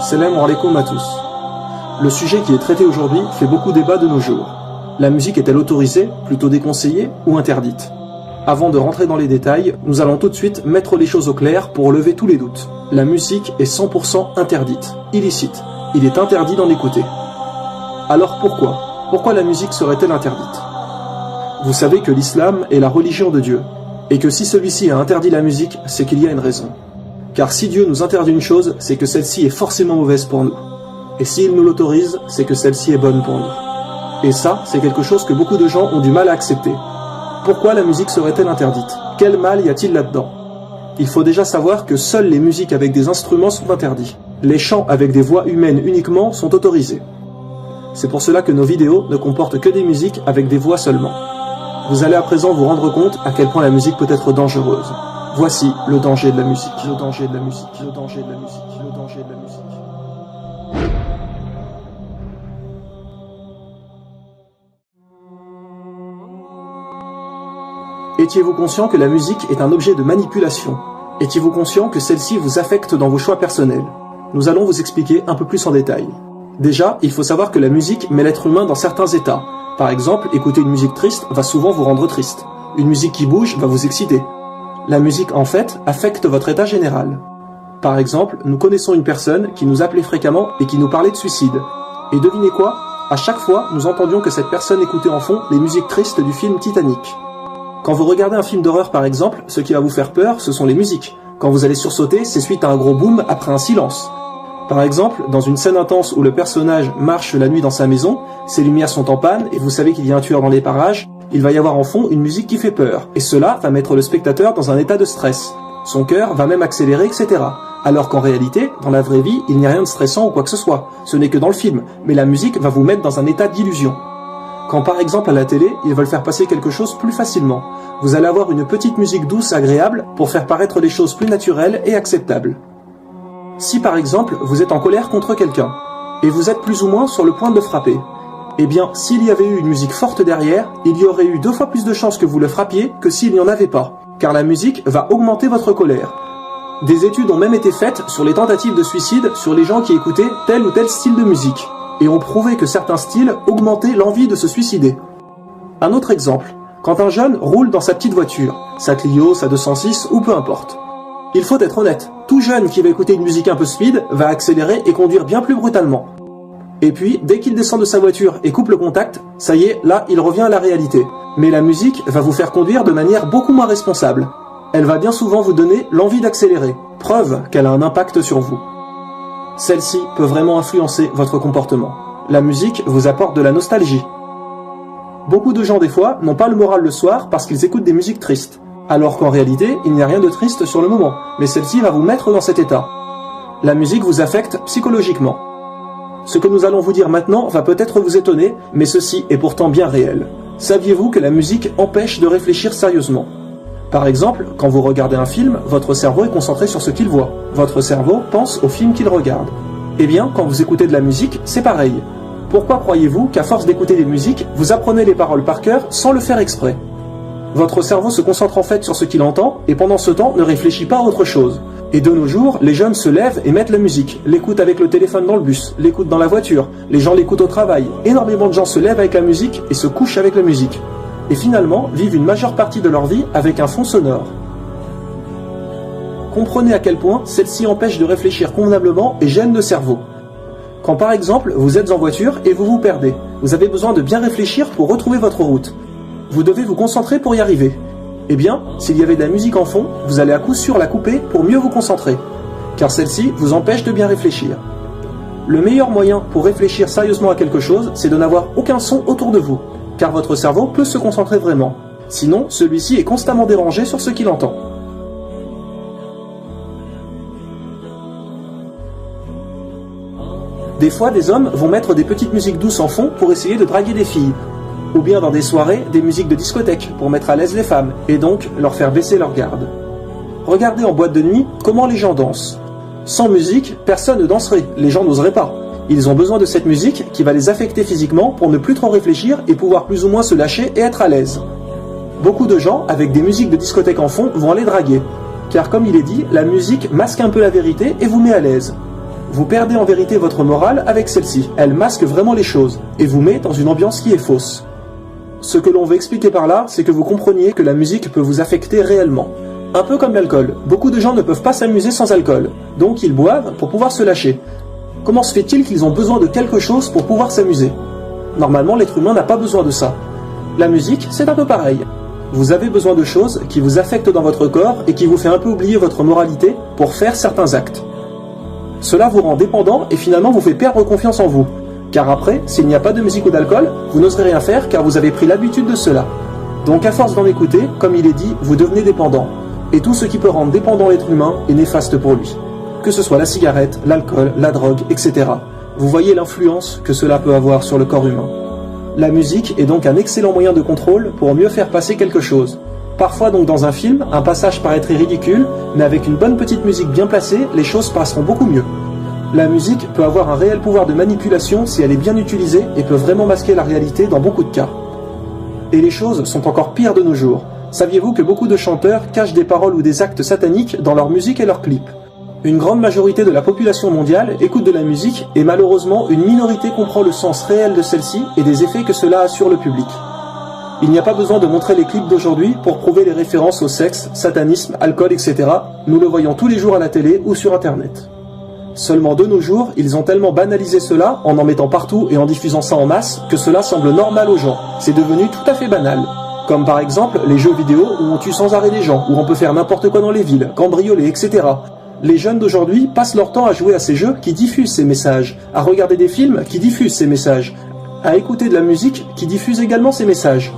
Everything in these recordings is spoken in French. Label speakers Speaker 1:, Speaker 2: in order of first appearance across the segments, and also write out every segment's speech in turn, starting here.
Speaker 1: Salam alaikum à tous. Le sujet qui est traité aujourd'hui fait beaucoup débat de nos jours. La musique est-elle autorisée, plutôt déconseillée ou interdite? Avant de rentrer dans les détails, nous allons tout de suite mettre les choses au clair pour lever tous les doutes. La musique est 100% interdite, illicite. Il est interdit d'en écouter. Alors pourquoi? Pourquoi la musique serait-elle interdite? Vous savez que l'islam est la religion de Dieu, et que si celui-ci a interdit la musique, c'est qu'il y a une raison. Car si Dieu nous interdit une chose, c'est que celle-ci est forcément mauvaise pour nous. Et s'il nous l'autorise, c'est que celle-ci est bonne pour nous. Et ça, c'est quelque chose que beaucoup de gens ont du mal à accepter. Pourquoi la musique serait-elle interdite? Quel mal y a-t-il là-dedans? Il faut déjà savoir que seules les musiques avec des instruments sont interdits. Les chants avec des voix humaines uniquement sont autorisés. C'est pour cela que nos vidéos ne comportent que des musiques avec des voix seulement. Vous allez à présent vous rendre compte à quel point la musique peut être dangereuse. Voici le danger de la musique. Le danger de la musique. Le danger de la musique. Le danger de la musique. Étiez-vous conscient que la musique est un objet de manipulation? Étiez-vous conscient que celle-ci vous affecte dans vos choix personnels? Nous allons vous expliquer un peu plus en détail. Déjà, il faut savoir que la musique met l'être humain dans certains états. Par exemple, écouter une musique triste va souvent vous rendre triste. Une musique qui bouge va vous exciter. La musique, en fait, affecte votre état général. Par exemple, nous connaissons une personne qui nous appelait fréquemment et qui nous parlait de suicide. Et devinez quoi? À chaque fois, nous entendions que cette personne écoutait en fond les musiques tristes du film Titanic. Quand vous regardez un film d'horreur par exemple, ce qui va vous faire peur, ce sont les musiques. Quand vous allez sursauter, c'est suite à un gros boom après un silence. Par exemple, dans une scène intense où le personnage marche la nuit dans sa maison, ses lumières sont en panne et vous savez qu'il y a un tueur dans les parages, il va y avoir en fond une musique qui fait peur. Et cela va mettre le spectateur dans un état de stress. Son cœur va même accélérer, etc. Alors qu'en réalité, dans la vraie vie, il n'y a rien de stressant ou quoi que ce soit. Ce n'est que dans le film, mais la musique va vous mettre dans un état d'illusion. Quand par exemple à la télé, ils veulent faire passer quelque chose plus facilement, vous allez avoir une petite musique douce, agréable, pour faire paraître les choses plus naturelles et acceptables. Si par exemple, vous êtes en colère contre quelqu'un, et vous êtes plus ou moins sur le point de le frapper, eh bien, s'il y avait eu une musique forte derrière, il y aurait eu 2 fois plus de chances que vous le frappiez que s'il n'y en avait pas, car la musique va augmenter votre colère. Des études ont même été faites sur les tentatives de suicide sur les gens qui écoutaient tel ou tel style de musique, et ont prouvé que certains styles augmentaient l'envie de se suicider. Un autre exemple, quand un jeune roule dans sa petite voiture, sa Clio, sa 206 ou peu importe. Il faut être honnête, tout jeune qui va écouter une musique un peu speed va accélérer et conduire bien plus brutalement. Et puis, dès qu'il descend de sa voiture et coupe le contact, ça y est, là, il revient à la réalité. Mais la musique va vous faire conduire de manière beaucoup moins responsable. Elle va bien souvent vous donner l'envie d'accélérer, preuve qu'elle a un impact sur vous. Celle-ci peut vraiment influencer votre comportement. La musique vous apporte de la nostalgie. Beaucoup de gens, des fois, n'ont pas le moral le soir parce qu'ils écoutent des musiques tristes. Alors qu'en réalité, il n'y a rien de triste sur le moment, mais celle-ci va vous mettre dans cet état. La musique vous affecte psychologiquement. Ce que nous allons vous dire maintenant va peut-être vous étonner, mais ceci est pourtant bien réel. Saviez-vous que la musique empêche de réfléchir sérieusement? Par exemple, quand vous regardez un film, votre cerveau est concentré sur ce qu'il voit. Votre cerveau pense au film qu'il regarde. Eh bien, quand vous écoutez de la musique, c'est pareil. Pourquoi croyez-vous qu'à force d'écouter des musiques, vous apprenez les paroles par cœur sans le faire exprès? Votre cerveau se concentre en fait sur ce qu'il entend et pendant ce temps ne réfléchit pas à autre chose. Et de nos jours, les jeunes se lèvent et mettent la musique, l'écoutent avec le téléphone dans le bus, l'écoutent dans la voiture, les gens l'écoutent au travail. Énormément de gens se lèvent avec la musique et se couchent avec la musique. Et finalement, vivent une majeure partie de leur vie avec un fond sonore. Comprenez à quel point celle-ci empêche de réfléchir convenablement et gêne le cerveau. Quand par exemple, vous êtes en voiture et vous vous perdez, vous avez besoin de bien réfléchir pour retrouver votre route. Vous devez vous concentrer pour y arriver. Eh bien, s'il y avait de la musique en fond, vous allez à coup sûr la couper pour mieux vous concentrer, car celle-ci vous empêche de bien réfléchir. Le meilleur moyen pour réfléchir sérieusement à quelque chose, c'est de n'avoir aucun son autour de vous, car votre cerveau peut se concentrer vraiment. Sinon, celui-ci est constamment dérangé sur ce qu'il entend. Des fois, des hommes vont mettre des petites musiques douces en fond pour essayer de draguer des filles. Ou bien dans des soirées, des musiques de discothèque pour mettre à l'aise les femmes, et donc leur faire baisser leur garde. Regardez en boîte de nuit comment les gens dansent. Sans musique, personne ne danserait, les gens n'oseraient pas. Ils ont besoin de cette musique qui va les affecter physiquement pour ne plus trop réfléchir et pouvoir plus ou moins se lâcher et être à l'aise. Beaucoup de gens, avec des musiques de discothèque en fond, vont aller draguer. Car comme il est dit, la musique masque un peu la vérité et vous met à l'aise. Vous perdez en vérité votre morale avec celle-ci. Elle masque vraiment les choses et vous met dans une ambiance qui est fausse. Ce que l'on veut expliquer par là, c'est que vous compreniez que la musique peut vous affecter réellement. Un peu comme l'alcool. Beaucoup de gens ne peuvent pas s'amuser sans alcool. Donc ils boivent pour pouvoir se lâcher. Comment se fait-il qu'ils ont besoin de quelque chose pour pouvoir s'amuser? Normalement, l'être humain n'a pas besoin de ça. La musique, c'est un peu pareil. Vous avez besoin de choses qui vous affectent dans votre corps et qui vous fait un peu oublier votre moralité pour faire certains actes. Cela vous rend dépendant et finalement vous fait perdre confiance en vous. Car après, s'il n'y a pas de musique ou d'alcool, vous n'oserez rien faire car vous avez pris l'habitude de cela. Donc à force d'en écouter, comme il est dit, vous devenez dépendant. Et tout ce qui peut rendre dépendant l'être humain est néfaste pour lui. Que ce soit la cigarette, l'alcool, la drogue, etc. Vous voyez l'influence que cela peut avoir sur le corps humain. La musique est donc un excellent moyen de contrôle pour mieux faire passer quelque chose. Parfois donc dans un film, un passage paraîtrait ridicule, mais avec une bonne petite musique bien placée, les choses passeront beaucoup mieux. La musique peut avoir un réel pouvoir de manipulation si elle est bien utilisée et peut vraiment masquer la réalité dans beaucoup de cas. Et les choses sont encore pires de nos jours. Saviez-vous que beaucoup de chanteurs cachent des paroles ou des actes sataniques dans leur musique et leurs clips? Une grande majorité de la population mondiale écoute de la musique et malheureusement une minorité comprend le sens réel de celle-ci et des effets que cela a sur le public. Il n'y a pas besoin de montrer les clips d'aujourd'hui pour prouver les références au sexe, satanisme, alcool, etc. Nous le voyons tous les jours à la télé ou sur internet. Seulement de nos jours, ils ont tellement banalisé cela en mettant partout et en diffusant ça en masse que cela semble normal aux gens. C'est devenu tout à fait banal. Comme par exemple les jeux vidéo où on tue sans arrêt des gens, où on peut faire n'importe quoi dans les villes, cambrioler, etc. Les jeunes d'aujourd'hui passent leur temps à jouer à ces jeux qui diffusent ces messages, à regarder des films qui diffusent ces messages, à écouter de la musique qui diffuse également ces messages.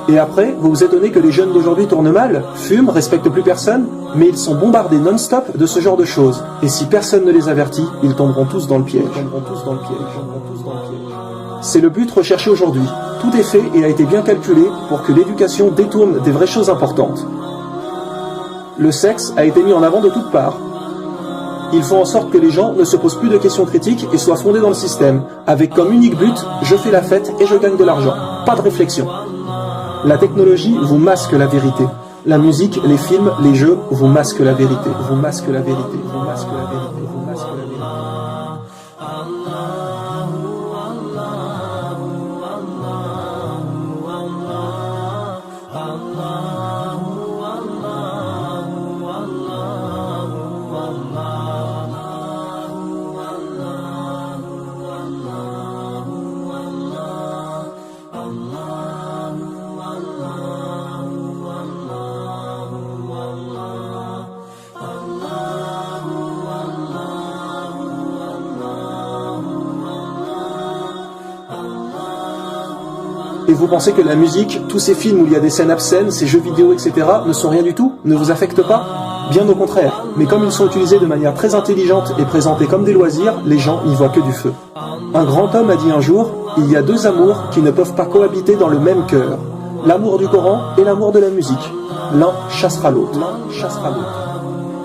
Speaker 1: Et après, vous vous étonnez que les jeunes d'aujourd'hui tournent mal, fument, respectent plus personne, mais ils sont bombardés non-stop de ce genre de choses. Et si personne ne les avertit, ils tomberont tous dans le piège. C'est le but recherché aujourd'hui. Tout est fait et a été bien calculé pour que l'éducation détourne des vraies choses importantes. Le sexe a été mis en avant de toutes parts. Ils font en sorte que les gens ne se posent plus de questions critiques et soient fondés dans le système, avec comme unique but, je fais la fête et je gagne de l'argent. Pas de réflexion. La technologie vous masque la vérité. La musique, les films, les jeux vous masquent la vérité. Vous masquent la vérité. Vous masquent la vérité. Vous masquent la vérité. Et vous pensez que la musique, tous ces films où il y a des scènes obscènes, ces jeux vidéo, etc. ne sont rien du tout? Ne vous affectent pas? Bien au contraire. Mais comme ils sont utilisés de manière très intelligente et présentés comme des loisirs, les gens n'y voient que du feu. Un grand homme a dit un jour, il y a deux amours qui ne peuvent pas cohabiter dans le même cœur. L'amour du Coran et l'amour de la musique. L'un chassera l'autre.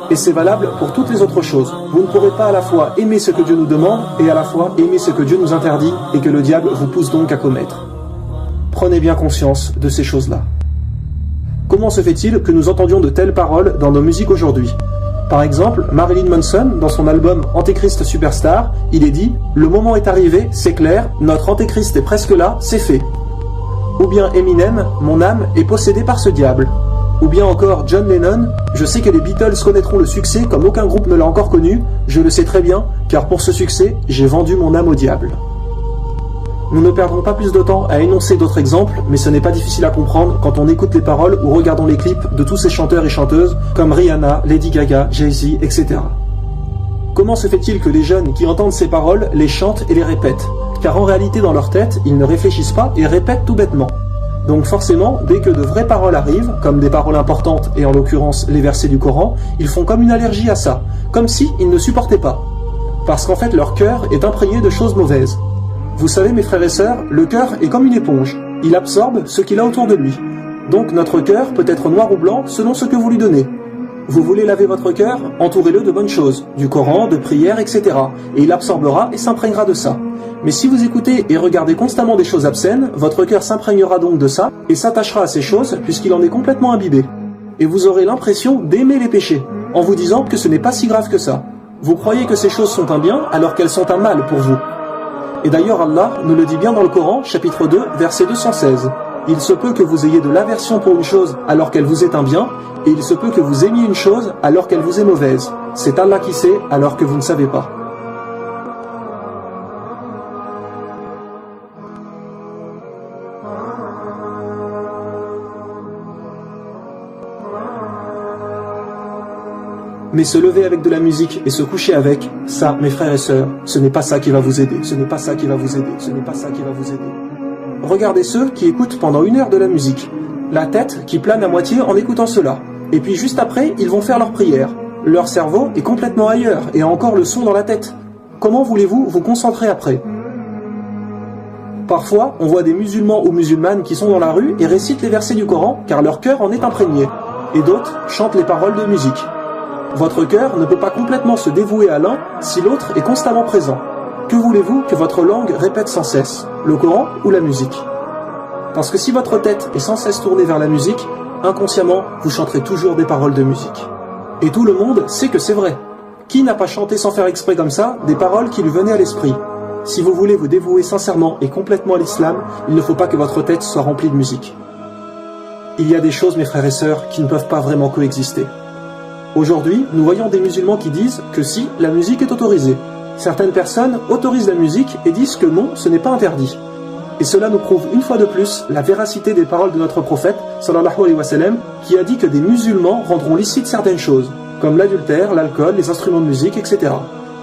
Speaker 1: Et c'est valable pour toutes les autres choses. Vous ne pourrez pas à la fois aimer ce que Dieu nous demande et à la fois aimer ce que Dieu nous interdit et que le diable vous pousse donc à commettre. Prenez bien conscience de ces choses-là. Comment se fait-il que nous entendions de telles paroles dans nos musiques aujourd'hui? Par exemple, Marilyn Manson, dans son album Antéchrist Superstar, il est dit « Le moment est arrivé, c'est clair, notre Antéchrist est presque là, c'est fait ». Ou bien Eminem, « Mon âme est possédée par ce diable ». Ou bien encore John Lennon, « Je sais que les Beatles connaîtront le succès comme aucun groupe ne l'a encore connu, je le sais très bien, car pour ce succès, j'ai vendu mon âme au diable ». Nous ne perdrons pas plus de temps à énoncer d'autres exemples, mais ce n'est pas difficile à comprendre quand on écoute les paroles ou regardons les clips de tous ces chanteurs et chanteuses comme Rihanna, Lady Gaga, Jay-Z, etc. Comment se fait-il que les jeunes qui entendent ces paroles les chantent et les répètent? Car en réalité dans leur tête, ils ne réfléchissent pas et répètent tout bêtement. Donc forcément, dès que de vraies paroles arrivent, comme des paroles importantes et en l'occurrence les versets du Coran, ils font comme une allergie à ça, comme si ils ne supportaient pas. Parce qu'en fait leur cœur est imprégné de choses mauvaises. Vous savez mes frères et sœurs, le cœur est comme une éponge, il absorbe ce qu'il a autour de lui. Donc notre cœur peut être noir ou blanc selon ce que vous lui donnez. Vous voulez laver votre cœur, entourez-le de bonnes choses, du Coran, de prières, etc. Et il absorbera et s'imprégnera de ça. Mais si vous écoutez et regardez constamment des choses obscènes, votre cœur s'imprégnera donc de ça et s'attachera à ces choses puisqu'il en est complètement imbibé. Et vous aurez l'impression d'aimer les péchés, en vous disant que ce n'est pas si grave que ça. Vous croyez que ces choses sont un bien alors qu'elles sont un mal pour vous. Et d'ailleurs Allah nous le dit bien dans le Coran, chapitre 2, verset 216. Il se peut que vous ayez de l'aversion pour une chose alors qu'elle vous est un bien, et il se peut que vous aimiez une chose alors qu'elle vous est mauvaise. C'est Allah qui sait alors que vous ne savez pas. Mais se lever avec de la musique et se coucher avec, ça, mes frères et sœurs, ce n'est pas ça qui va vous aider, ce n'est pas ça qui va vous aider, ce n'est pas ça qui va vous aider. Regardez ceux qui écoutent pendant 1 heure de la musique, la tête qui plane à moitié en écoutant cela, et puis juste après, ils vont faire leur prière. Leur cerveau est complètement ailleurs et a encore le son dans la tête. Comment voulez-vous vous concentrer après? Parfois, on voit des musulmans ou musulmanes qui sont dans la rue et récitent les versets du Coran car leur cœur en est imprégné, et d'autres chantent les paroles de musique. Votre cœur ne peut pas complètement se dévouer à l'un si l'autre est constamment présent. Que voulez-vous que votre langue répète sans cesse, le Coran ou la musique? Parce que si votre tête est sans cesse tournée vers la musique, inconsciemment, vous chanterez toujours des paroles de musique. Et tout le monde sait que c'est vrai. Qui n'a pas chanté sans faire exprès comme ça des paroles qui lui venaient à l'esprit? Si vous voulez vous dévouer sincèrement et complètement à l'islam, il ne faut pas que votre tête soit remplie de musique. Il y a des choses, mes frères et sœurs, qui ne peuvent pas vraiment coexister. Aujourd'hui, nous voyons des musulmans qui disent que si, la musique est autorisée. Certaines personnes autorisent la musique et disent que non, ce n'est pas interdit. Et cela nous prouve une fois de plus la véracité des paroles de notre prophète, sallallahu alayhi wa sallam, qui a dit que des musulmans rendront licites certaines choses, comme l'adultère, l'alcool, les instruments de musique, etc.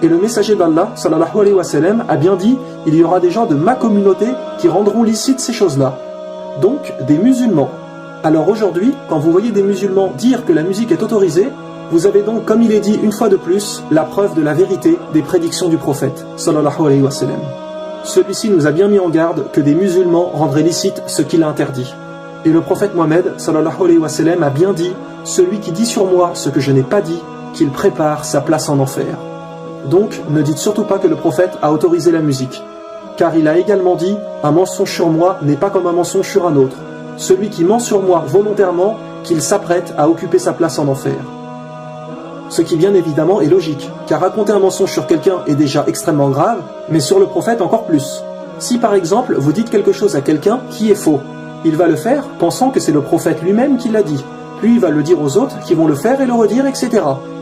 Speaker 1: Et le messager d'Allah, sallallahu alayhi wa sallam, a bien dit « Il y aura des gens de ma communauté qui rendront licites ces choses-là ». Donc, des musulmans. Alors aujourd'hui, quand vous voyez des musulmans dire que la musique est autorisée, vous avez donc, comme il est dit une fois de plus, la preuve de la vérité des prédictions du prophète, sallallahu alayhi wa sallam. Celui-ci nous a bien mis en garde que des musulmans rendraient licite ce qu'il a interdit. Et le prophète Mohammed, sallallahu alayhi wa sallam, a bien dit « Celui qui dit sur moi ce que je n'ai pas dit, qu'il prépare sa place en enfer ». Donc, ne dites surtout pas que le prophète a autorisé la musique. Car il a également dit « Un mensonge sur moi n'est pas comme un mensonge sur un autre. Celui qui ment sur moi volontairement, qu'il s'apprête à occuper sa place en enfer ». Ce qui bien évidemment est logique, car raconter un mensonge sur quelqu'un est déjà extrêmement grave, mais sur le prophète encore plus. Si par exemple vous dites quelque chose à quelqu'un qui est faux, il va le faire pensant que c'est le prophète lui-même qui l'a dit, puis il va le dire aux autres qui vont le faire et le redire, etc.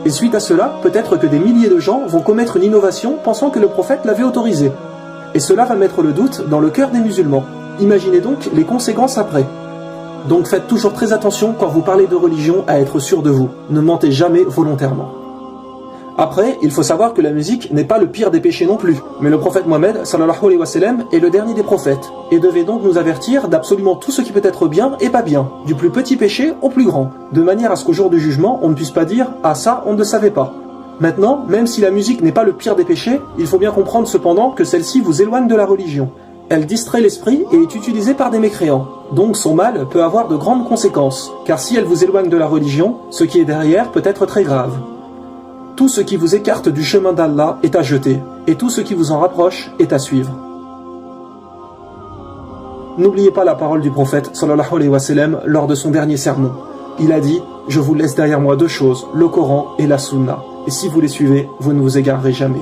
Speaker 1: Et suite à cela, peut-être que des milliers de gens vont commettre une innovation pensant que le prophète l'avait autorisé. Et cela va mettre le doute dans le cœur des musulmans. Imaginez donc les conséquences après. Donc faites toujours très attention quand vous parlez de religion à être sûr de vous. Ne mentez jamais volontairement. Après, il faut savoir que la musique n'est pas le pire des péchés non plus. Mais le prophète Mohammed, sallallahu alayhi wa sallam, est le dernier des prophètes, et devait donc nous avertir d'absolument tout ce qui peut être bien et pas bien, du plus petit péché au plus grand, de manière à ce qu'au jour du jugement, on ne puisse pas dire « Ah ça, on ne le savait pas ». Maintenant, même si la musique n'est pas le pire des péchés, il faut bien comprendre cependant que celle-ci vous éloigne de la religion. Elle distrait l'esprit et est utilisée par des mécréants. Donc son mal peut avoir de grandes conséquences, car si elle vous éloigne de la religion, ce qui est derrière peut être très grave. Tout ce qui vous écarte du chemin d'Allah est à jeter, et tout ce qui vous en rapproche est à suivre. N'oubliez pas la parole du prophète sallallahu alayhi wa sallam lors de son dernier sermon. Il a dit « Je vous laisse derrière moi 2 choses, le Coran et la Sunna, et si vous les suivez, vous ne vous égarerez jamais. »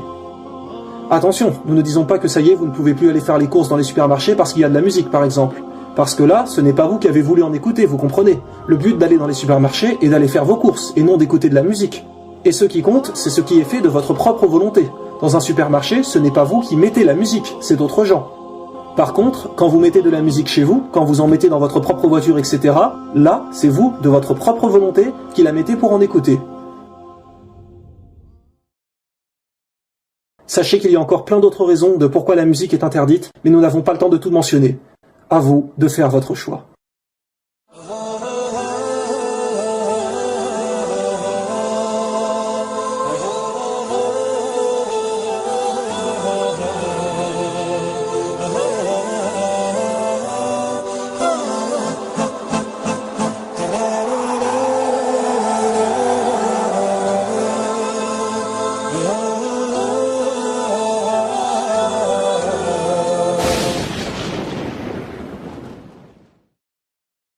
Speaker 1: Attention, nous ne disons pas que ça y est, vous ne pouvez plus aller faire les courses dans les supermarchés parce qu'il y a de la musique par exemple. Parce que là, ce n'est pas vous qui avez voulu en écouter, vous comprenez. Le but d'aller dans les supermarchés est d'aller faire vos courses et non d'écouter de la musique. Et ce qui compte, c'est ce qui est fait de votre propre volonté. Dans un supermarché, ce n'est pas vous qui mettez la musique, c'est d'autres gens. Par contre, quand vous mettez de la musique chez vous, quand vous en mettez dans votre propre voiture, etc., là, c'est vous, de votre propre volonté, qui la mettez pour en écouter. Sachez qu'il y a encore plein d'autres raisons de pourquoi la musique est interdite, mais nous n'avons pas le temps de tout mentionner. À vous de faire votre choix.